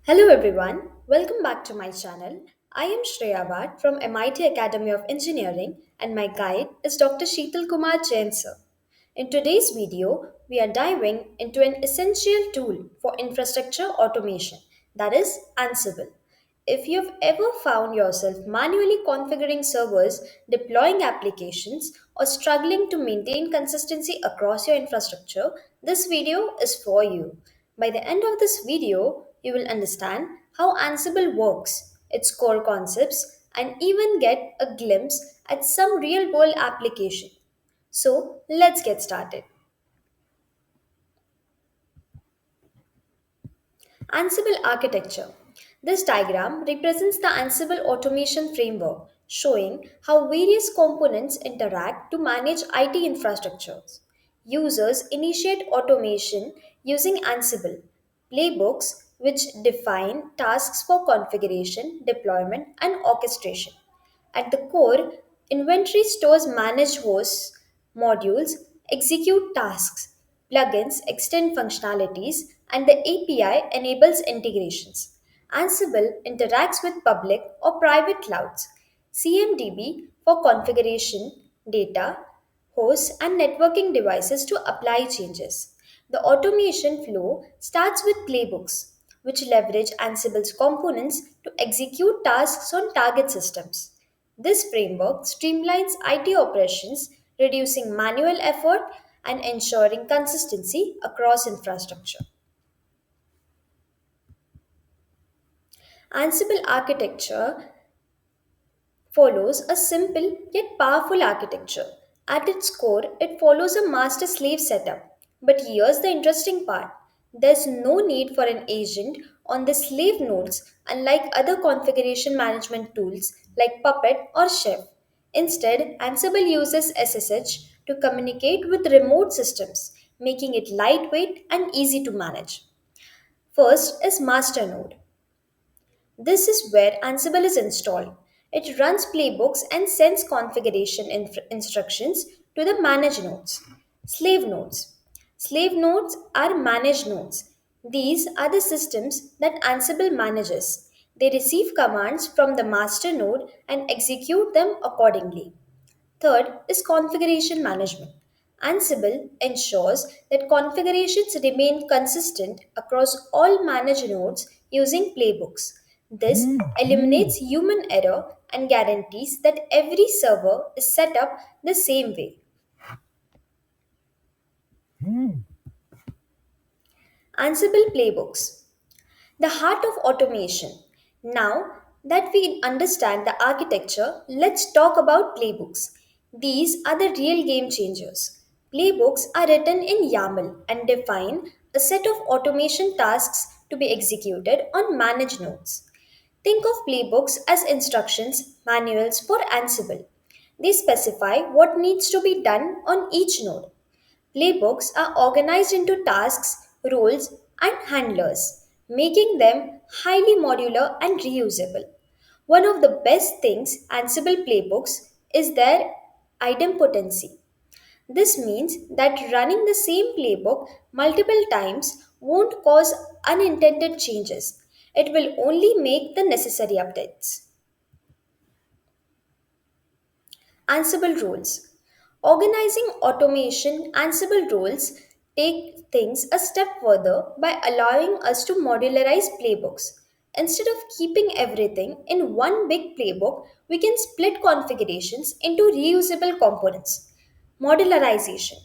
Hello everyone, welcome back to my channel. I am shreya.wath from MIT Academy of Engineering and my guide is Dr. Sheetal Kumar Jain sir. In today's video, we are diving into an essential tool for infrastructure automation, that is Ansible. If you've ever found yourself manually configuring servers, deploying applications, or struggling to maintain consistency across your infrastructure, this video is for you. By the end of this video, you will understand how Ansible works, its core concepts, and even get a glimpse at some real world application. So, let's get started. Ansible architecture. This diagram represents the Ansible automation framework, showing how various components interact to manage IT infrastructures. Users initiate automation using Ansible playbooks, which define tasks for configuration, deployment, and orchestration. At the core, inventory stores manage hosts, modules, execute tasks, plugins extend functionalities, and the API enables integrations. Ansible interacts with public or private clouds. CMDB for configuration, data, hosts, and networking devices to apply changes. The automation flow starts with playbooks, which leverage Ansible's components to execute tasks on target systems. This framework streamlines IT operations, reducing manual effort and ensuring consistency across infrastructure. Ansible architecture follows a simple yet powerful architecture. At its core, it follows a master slave setup. But here's the interesting part, there's no need for an agent on the slave nodes, unlike other configuration management tools like Puppet or Chef. Instead, Ansible uses SSH to communicate with remote systems, making it lightweight and easy to manage. First is master node. This is where Ansible is installed. It runs playbooks and sends configuration instructions to the manage nodes. Slave nodes. Slave nodes are managed nodes. These are the systems that Ansible manages. They receive commands from the master node and execute them accordingly. Third is configuration management. Ansible ensures that configurations remain consistent across all managed nodes using playbooks. This eliminates human error and guarantees that every server is set up the same way. Ansible playbooks. The heart of automation. Now that we understand the architecture, let's talk about playbooks. These are the real game changers. Playbooks are written in YAML and define a set of automation tasks to be executed on managed nodes. Think of playbooks as instructions, manuals for Ansible. They specify what needs to be done on each node. Playbooks are organized into tasks, roles, and handlers, making them highly modular and reusable. One of the best things Ansible playbooks is their idempotency. This means that running the same playbook multiple times won't cause unintended changes. It will only make the necessary updates. Ansible rules. Organizing automation Ansible rules take things a step further by allowing us to modularize playbooks. Instead of keeping everything in one big playbook, we can split configurations into reusable components. Modularization.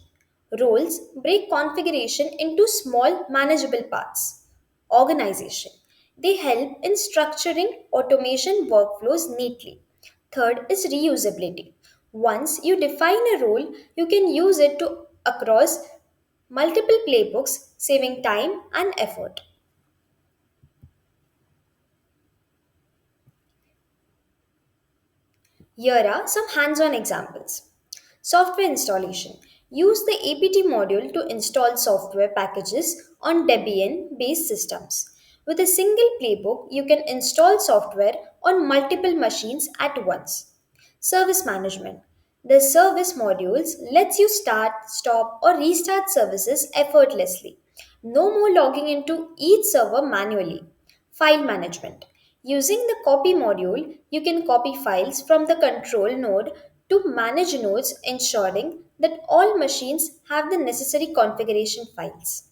Roles break configuration into small manageable parts. Organization. They help in structuring automation workflows neatly. Third is reusability. Once you define a role, you can use it to across multiple playbooks, saving time and effort. Here are some hands-on examples. Software installation. Use the apt module to install software packages on Debian-based systems. With a single playbook, you can install software on multiple machines at once. Service management. The service modules lets you start, stop, or restart services effortlessly. No more logging into each server manually. File management. Using the copy module, you can copy files from the control node to manage nodes, ensuring that all machines have the necessary configuration files.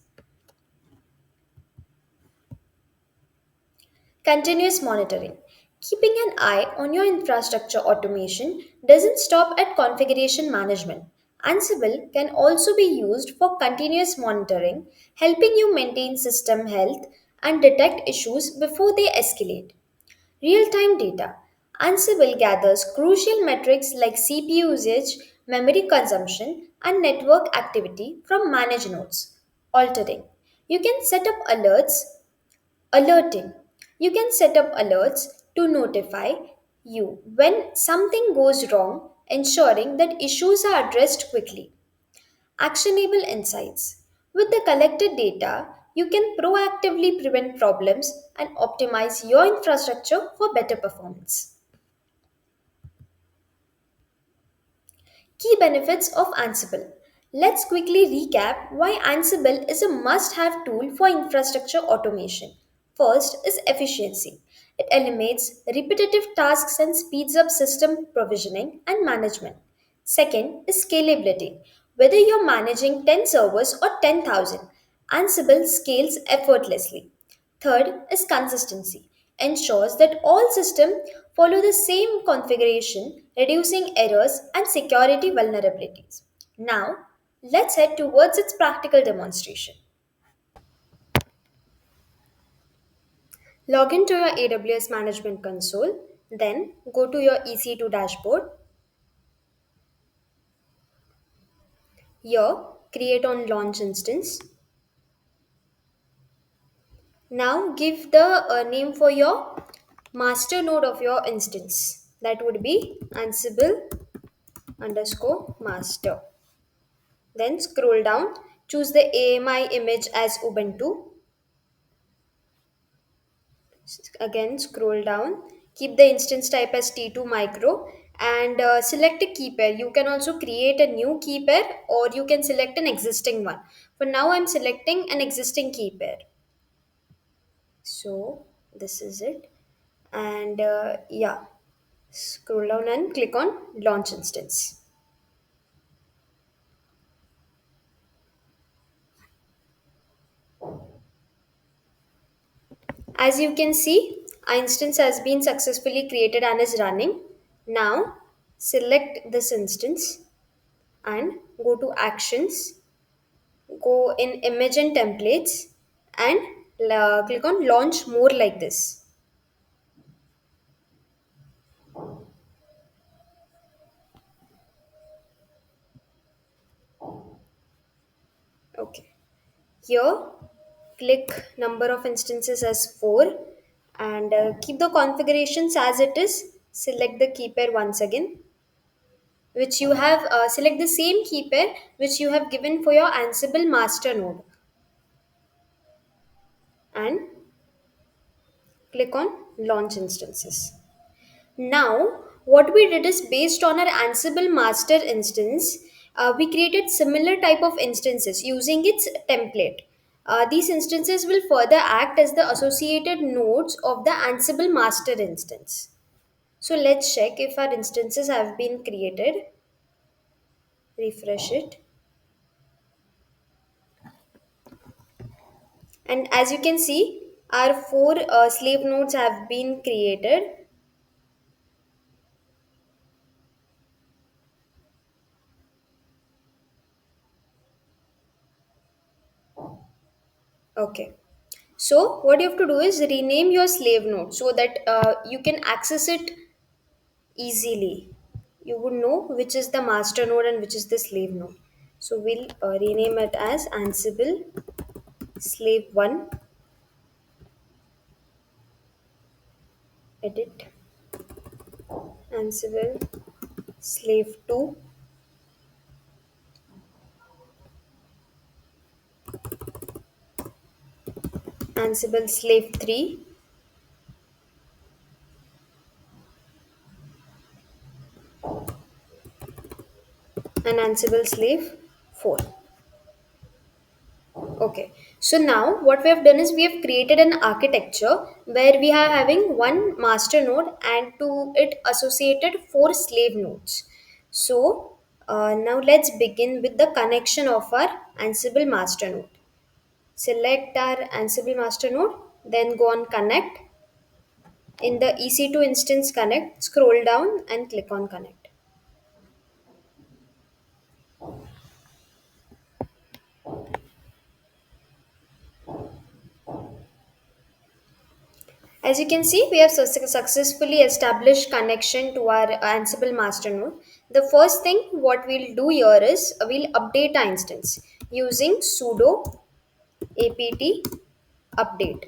Continuous monitoring. Keeping an eye on your infrastructure automation doesn't stop at configuration management. Ansible can also be used for continuous monitoring, helping you maintain system health and detect issues before they escalate. Real time data. Ansible gathers crucial metrics like CPU usage, memory consumption, and network activity from managed nodes. Altering. You can set up alerting. You can set up alerts to notify you when something goes wrong, ensuring that issues are addressed quickly. Actionable insights. With the collected data, you can proactively prevent problems and optimize your infrastructure for better performance. Key benefits of Ansible. Let's quickly recap why Ansible is a must have tool for infrastructure automation. First is efficiency. It eliminates repetitive tasks and speeds up system provisioning and management. Second is scalability. Whether you're managing 10 servers or 10,000, Ansible scales effortlessly. Third is consistency. Ensures that all systems follow the same configuration, reducing errors and security vulnerabilities. Now, let's head towards its practical demonstration. Log into your AWS Management Console, then go to your EC2 dashboard. Here, create on launch instance. Now, give the name for your master node of your instance. That would be Ansible underscore master. Then scroll down, choose the AMI image as Ubuntu. Again, scroll down, keep the instance type as T2 micro and select a key pair. You can also create a new key pair or you can select an existing one. For now, I'm selecting an existing key pair. So, this is it. And yeah, scroll down and click on launch instance. As you can see, our instance has been successfully created and is running. Now, select this instance and go to Actions, go in Image and Templates, and click on Launch More like this. Okay. Here, click number of instances as 4 and keep the configurations as it is. Select the key pair once again which you have select the same key pair which you have given for your Ansible master node and click on launch instances. Now, what we did is based on our Ansible master instance, we created similar type of instances using its template. These instances will further act as the associated nodes of the Ansible master instance. So let's check if our instances have been created. Refresh it. And as you can see, our four slave nodes have been created. Okay. So what you have to do is rename your slave node so that you can access it easily. You would know which is the master node and which is the slave node. So we'll rename it as Ansible slave 1, edit, Ansible slave 2, Ansible slave 3, and Ansible slave 4. Okay. So now what we have done is we have created an architecture where we are having one master node and to it associated four slave nodes. So now let's begin with the connection of our Ansible master node. Select our Ansible master node, then go on connect. In the EC2 instance connect, scroll down and click on connect. As you can see, we have successfully established connection to our Ansible master node. The first thing what we'll do here is we'll update our instance using sudo apt update.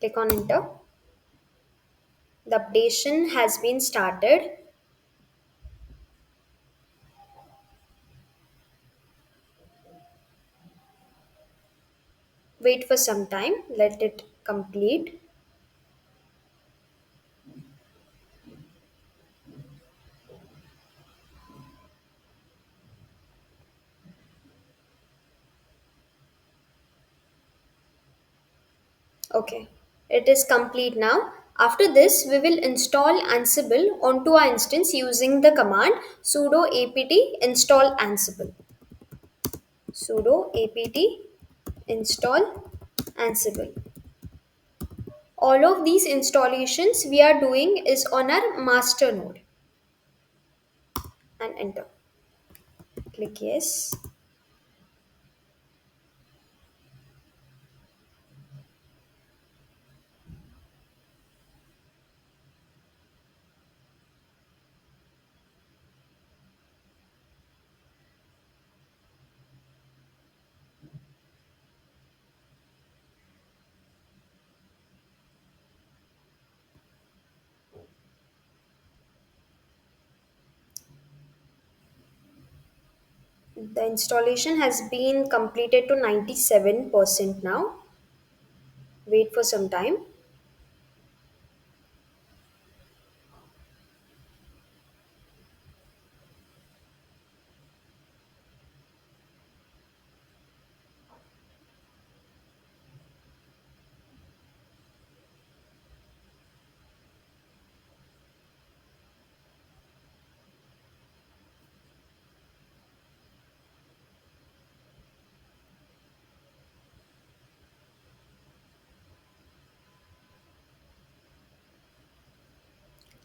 Click on enter. The updation has been started. Wait for some time. Let it complete. Okay, it is complete now. After this, we will install Ansible onto our instance using the command sudo apt install Ansible. Sudo apt install Ansible. All of these installations we are doing is on our master node and enter. Click yes. The installation has been completed to 97% now. Wait for some time.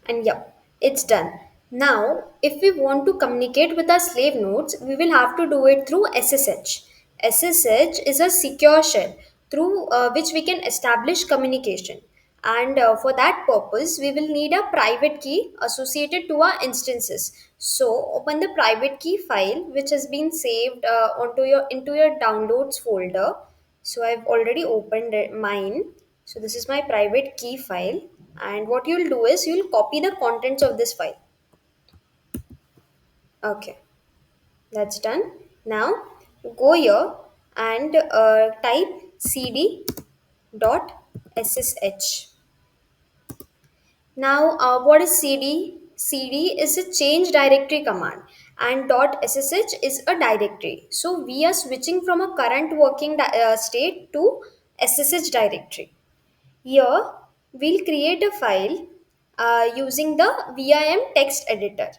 And yeah, it's done. Now if we want to communicate with our slave nodes, we will have to do it through ssh is a secure shell through which we can establish communication, and for that purpose we will need a private key associated to our instances. So open the private key file which has been saved onto your into your downloads folder. So I've already opened mine. So this is my private key file, and what you'll do is you'll copy the contents of this file. Okay, that's done. Now go here and type cd dot ssh. Now what is cd? Cd is a change directory command and dot ssh is a directory. So we are switching from a current working state to ssh directory. Here, we'll create a file using the vim text editor.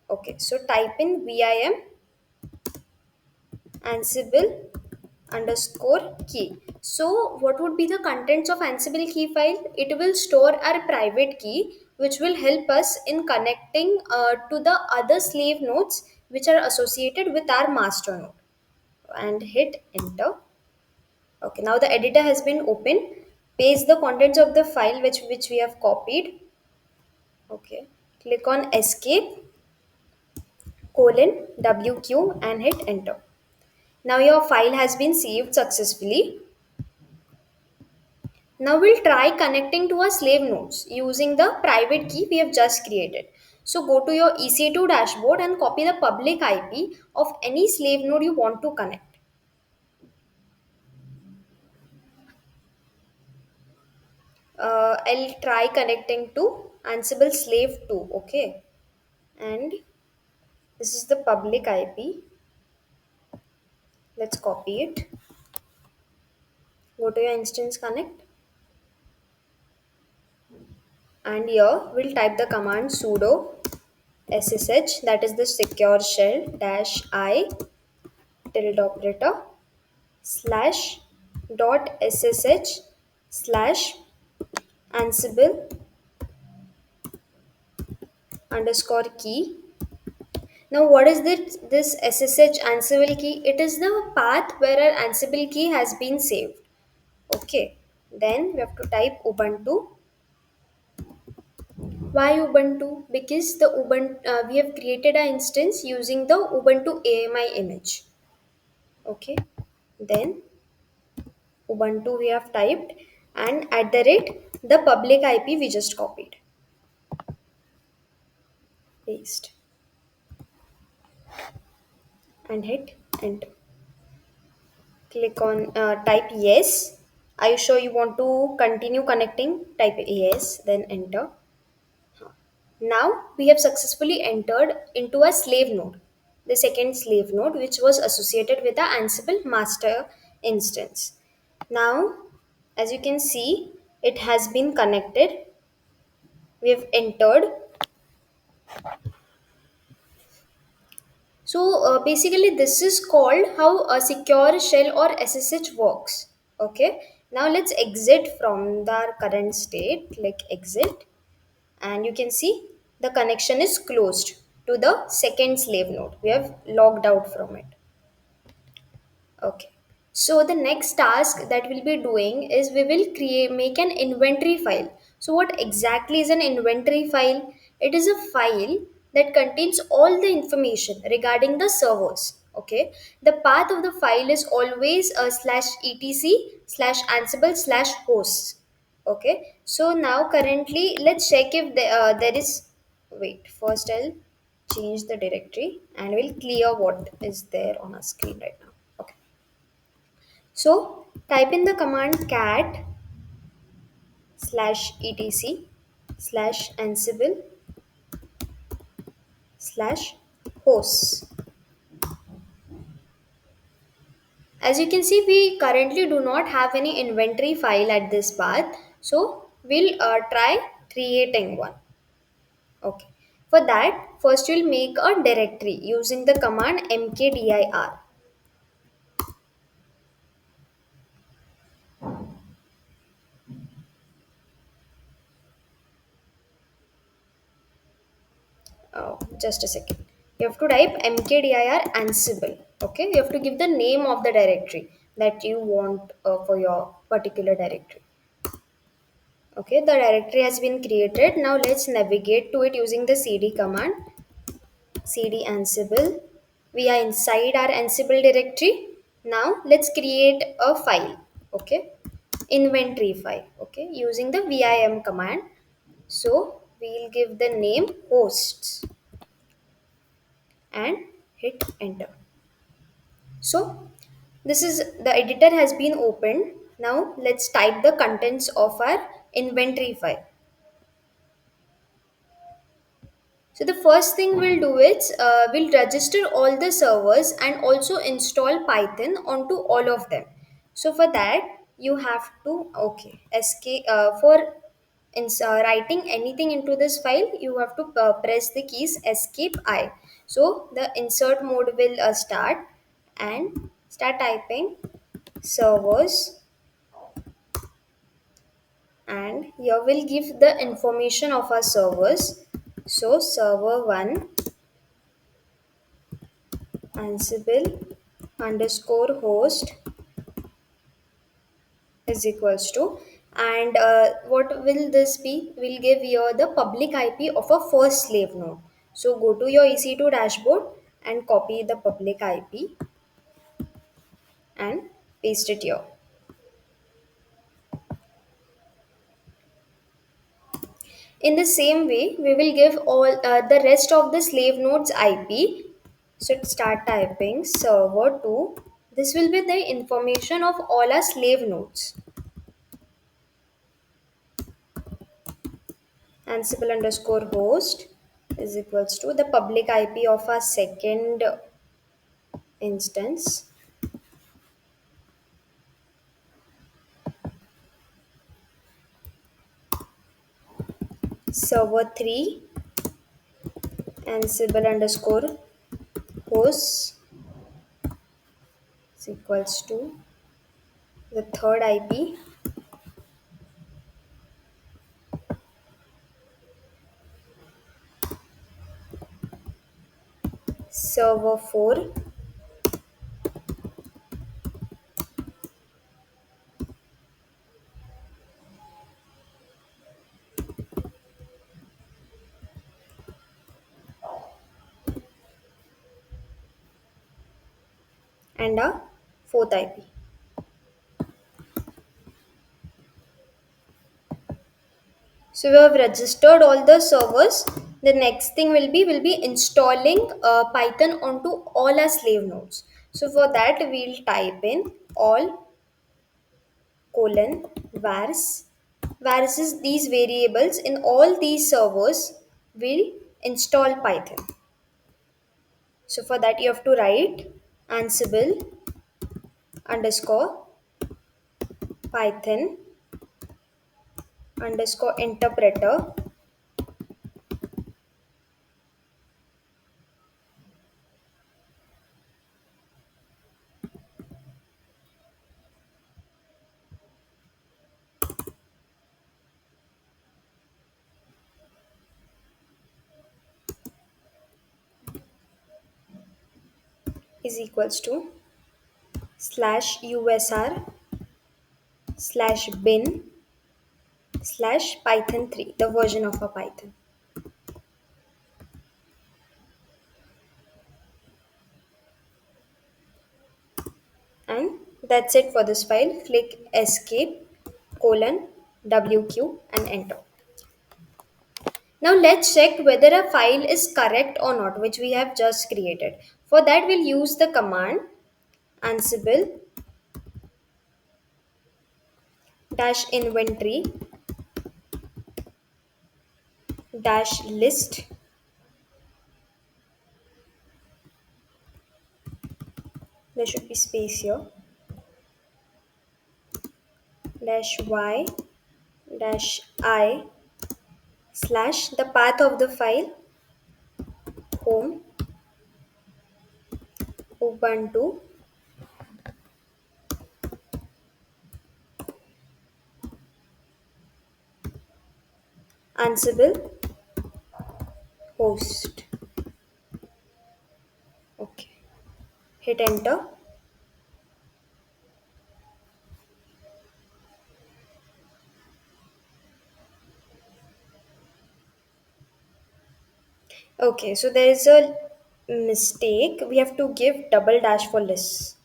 Okay, so type in vim ansible underscore key. So what would be the contents of Ansible key file? It will store our private key which will help us in connecting to the other slave nodes which are associated with our master node, and hit enter. Okay, now the editor has been opened. Paste the contents of the file which we have copied. Okay, click on escape colon wq and hit enter. Now your file has been saved successfully. Now we'll try connecting to our slave nodes using the private key we have just created. So go to your EC2 dashboard and copy the public IP of any slave node you want to connect. I'll try connecting to Ansible slave 2. Okay, and this is the public IP. Let's copy it. Go to your instance connect, and here we'll type the command sudo ssh, that is the secure shell dash I tilde operator slash dot ssh slash ansible underscore key. Now, what is this SSH Ansible key? It is the path where our Ansible key has been saved. Okay. Then we have to type Ubuntu. Why Ubuntu? Because the Ubuntu we have created an instance using the Ubuntu AMI image. Okay. Then Ubuntu we have typed, and at the rate the public IP we just copied. Paste and hit enter. Click on type yes. Are you sure you want to continue connecting? Type yes, then enter. Now we have successfully entered into a slave node, the second slave node which was associated with the Ansible master instance. Now, as you can see, it has been connected. We have entered. So basically, this is called how a secure shell or SSH works. Okay. Now let's exit from the current state, like exit, and you can see the connection is closed to the second slave node. We have logged out from it. Okay. So the next task that we'll be doing is we will make an inventory file. So what exactly is an inventory file? It is a file that contains all the information regarding the servers. Okay. The path of the file is always a slash etc slash ansible slash hosts. Okay. So now currently let's check if there is, wait, first I'll change the directory and we'll clear what is there on our screen right now. Okay. So type in the command cat slash etc slash ansible slash hosts. As you can see, we currently do not have any inventory file at this path. So we'll try creating one. Okay. For that, first we'll make a directory using the command mkdir. Just a second. You have to type mkdir ansible. Okay, you have to give the name of the directory that you want for your particular directory. Okay, the directory has been created. Now let's navigate to it using the cd command. Cd ansible. We are inside our ansible directory. Now let's create a file. Okay, inventory file. Okay, using the vim command. So we'll give the name hosts and hit enter. So this is the editor has been opened. Now let's type the contents of our inventory file. So the first thing we'll do is we'll register all the servers and also install Python onto all of them. So for that you have to escape for writing anything into this file. You have to press the keys escape I. So the insert mode will start and start typing servers, and here we'll give the information of our servers. So server 1 Ansible underscore host is equals to, and what will this be? We'll give here the public IP of a first slave node. So go to your EC2 dashboard and copy the public IP and paste it here. In the same way, we will give all the rest of the slave nodes IP. So start typing server 2. This will be the information of all our slave nodes. Ansible underscore host is equals to the public IP of our second instance. server 3 Ansible underscore hosts is equals to the third IP server 4 and a fourth IP. So we have registered all the servers. The next thing will be installing Python onto all our slave nodes. So for that we'll type in all colon vars. Vars is these variables in all these servers will install Python. So for that you have to write Ansible underscore Python underscore interpreter is equals to slash usr slash bin slash python 3, the version of a Python. And that's it for this file. Click escape colon wq and enter. Now let's check whether a file is correct or not, which we have just created. For that we'll use the command ansible dash inventory dash list. There should be space here. Dash y dash I slash the path of the file home ubuntu ansible host. Okay, hit enter. Okay, so there is a mistake. We have to give double dash for lists.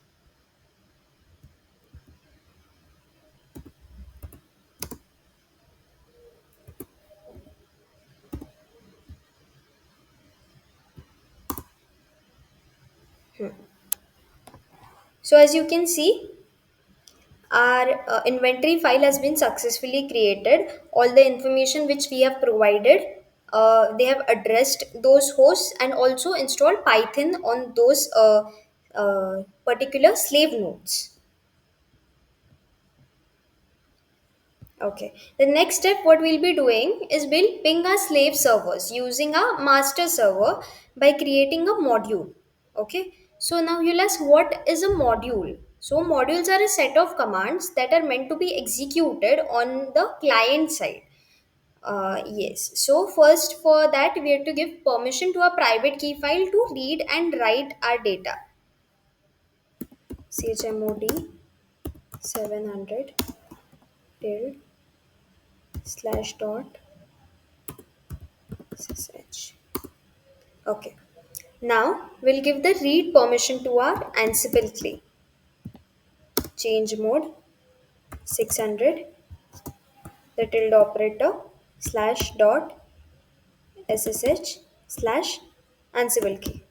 So as you can see, our inventory file has been successfully created. All the information which we have provided, they have addressed those hosts and also installed Python on those particular slave nodes. Okay. The next step, what we'll be doing is we'll ping our slave servers using a master server by creating a module. Okay. So now you'll ask, what is a module? So modules are a set of commands that are meant to be executed on the client side. Yes. So first for that, we have to give permission to a private key file to read and write our data. Chmod 700 tilde slash dot ssh. Okay. Now we'll give the read permission to our Ansible clay. Change mode 600, the tilde operator slash dot ssh slash Ansible key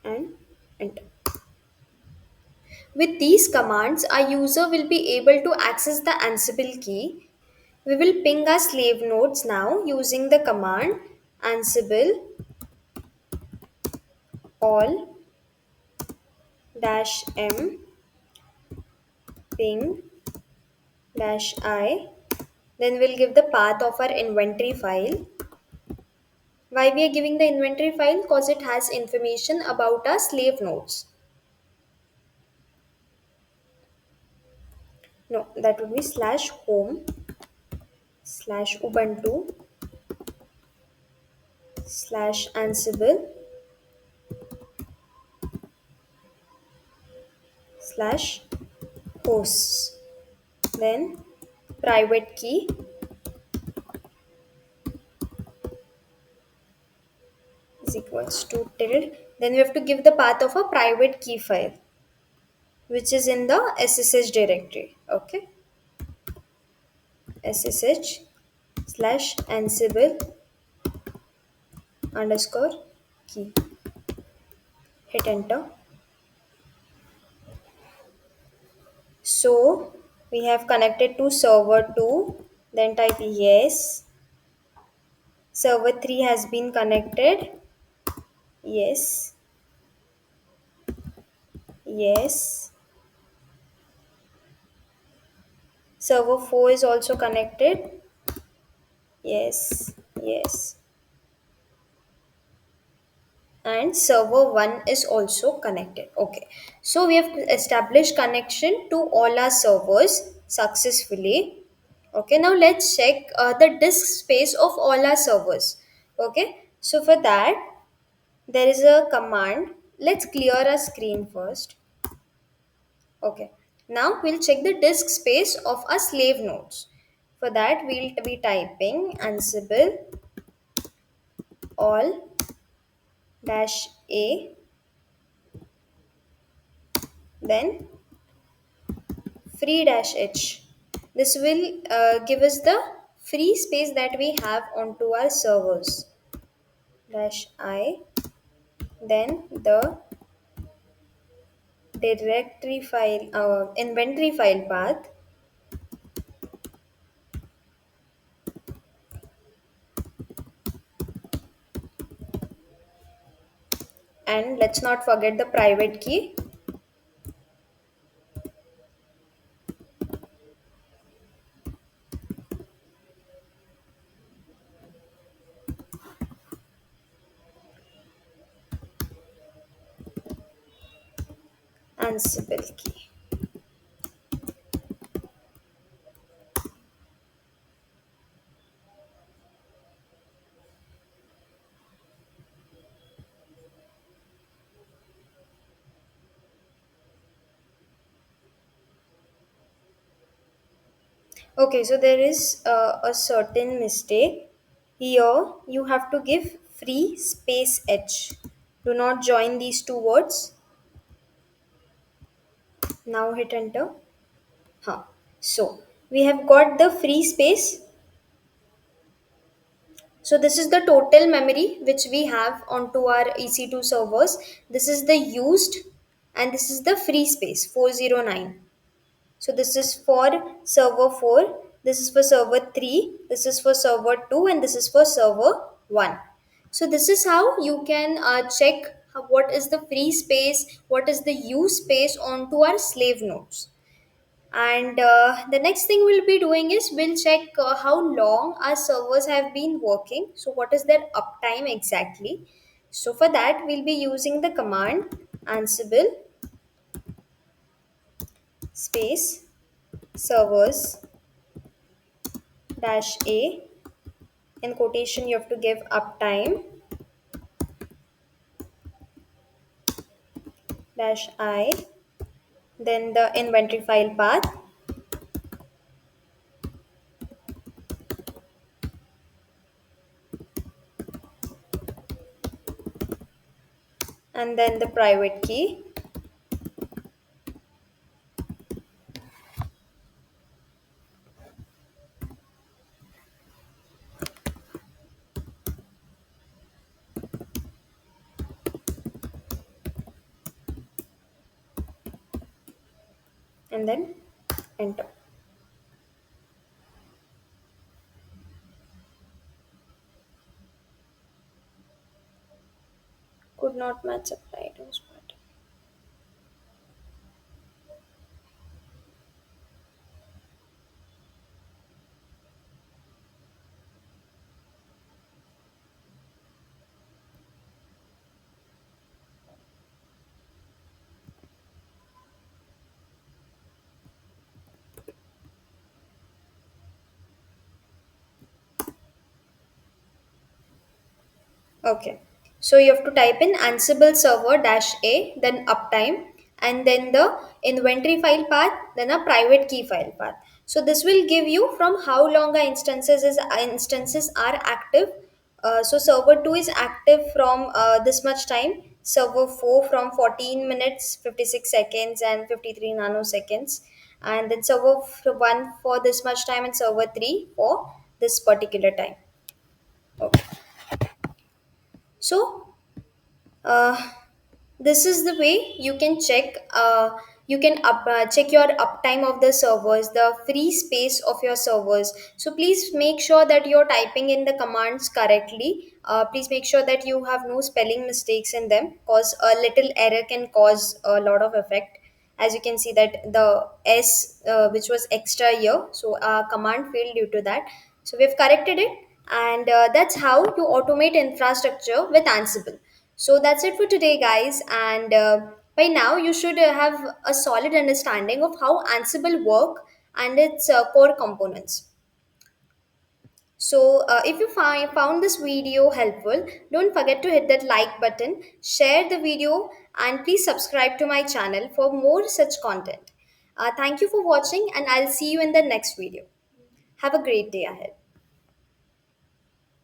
and enter. With these commands, our user will be able to access the Ansible key. We will ping our slave nodes now using the command Ansible all dash m ping dash I. Then we'll give the path of our inventory file. Why we are giving the inventory file? Because it has information about our slave nodes. No, that would be slash home slash Ubuntu slash Ansible slash hosts. Then private key is equals to tilde. Then we have to give the path of a private key file, which is in the SSH directory. Okay, SSH slash Ansible underscore key. Hit enter. So we have connected to server 2. Then type yes. Server 3 has been connected. Yes. Yes. Server 4 is also connected. Yes. Yes. And server 1 is also connected. Okay, so we have established connection to all our servers successfully. Okay, now let's check the disk space of all our servers. Okay, so for that there is a command. Let's clear our screen first. Okay, now we'll check the disk space of our slave nodes. For that we'll be typing ansible all dash a, then free dash h. This will give us the free space that we have onto our servers dash I, then the directory file, inventory file path, and let's not forget the private key. Ansible key. Okay, so there is a certain mistake here. You have to give free space h. Do not join these two words. Now hit enter. Huh. So we have got the free space. So this is the total memory which we have onto our EC2 servers. This is the used and this is the free space 409. So this is for server 4, this is for server 3, this is for server 2 and this is for server 1. So this is how you can check what is the free space, what is the use space onto our slave nodes. And the next thing we'll be doing is we'll check how long our servers have been working. So what is their uptime exactly? So for that we'll be using the command ansible space servers dash a. In quotation you have to give uptime dash I, then the inventory file path, and then the private key, and then enter. Could not match up items. Okay. So you have to type in Ansible server dash A, then uptime, and then the inventory file path, then a private key file path. So this will give you from how long our instances are active. So server 2 is active from this much time. Server 4 from 14 minutes, 56 seconds, and 53 nanoseconds. And then server 1 for this much time, and server 3 for this particular time. Okay. So uh, this is the way you can check check your uptime of the servers, the free space of your servers. So please make sure that you're typing in the commands correctly. Please make sure that you have no spelling mistakes in them, cause a little error can cause a lot of effect. As you can see that the s which was extra here, so command failed due to that. So we've corrected it, and that's how you automate infrastructure with Ansible. So that's it for today, guys, and by now you should have a solid understanding of how Ansible work and its core components. So, if you found this video helpful, don't forget to hit that like button, share the video, and please subscribe to my channel for more such content. Thank you for watching, and I'll see you in the next video. Have a great day ahead.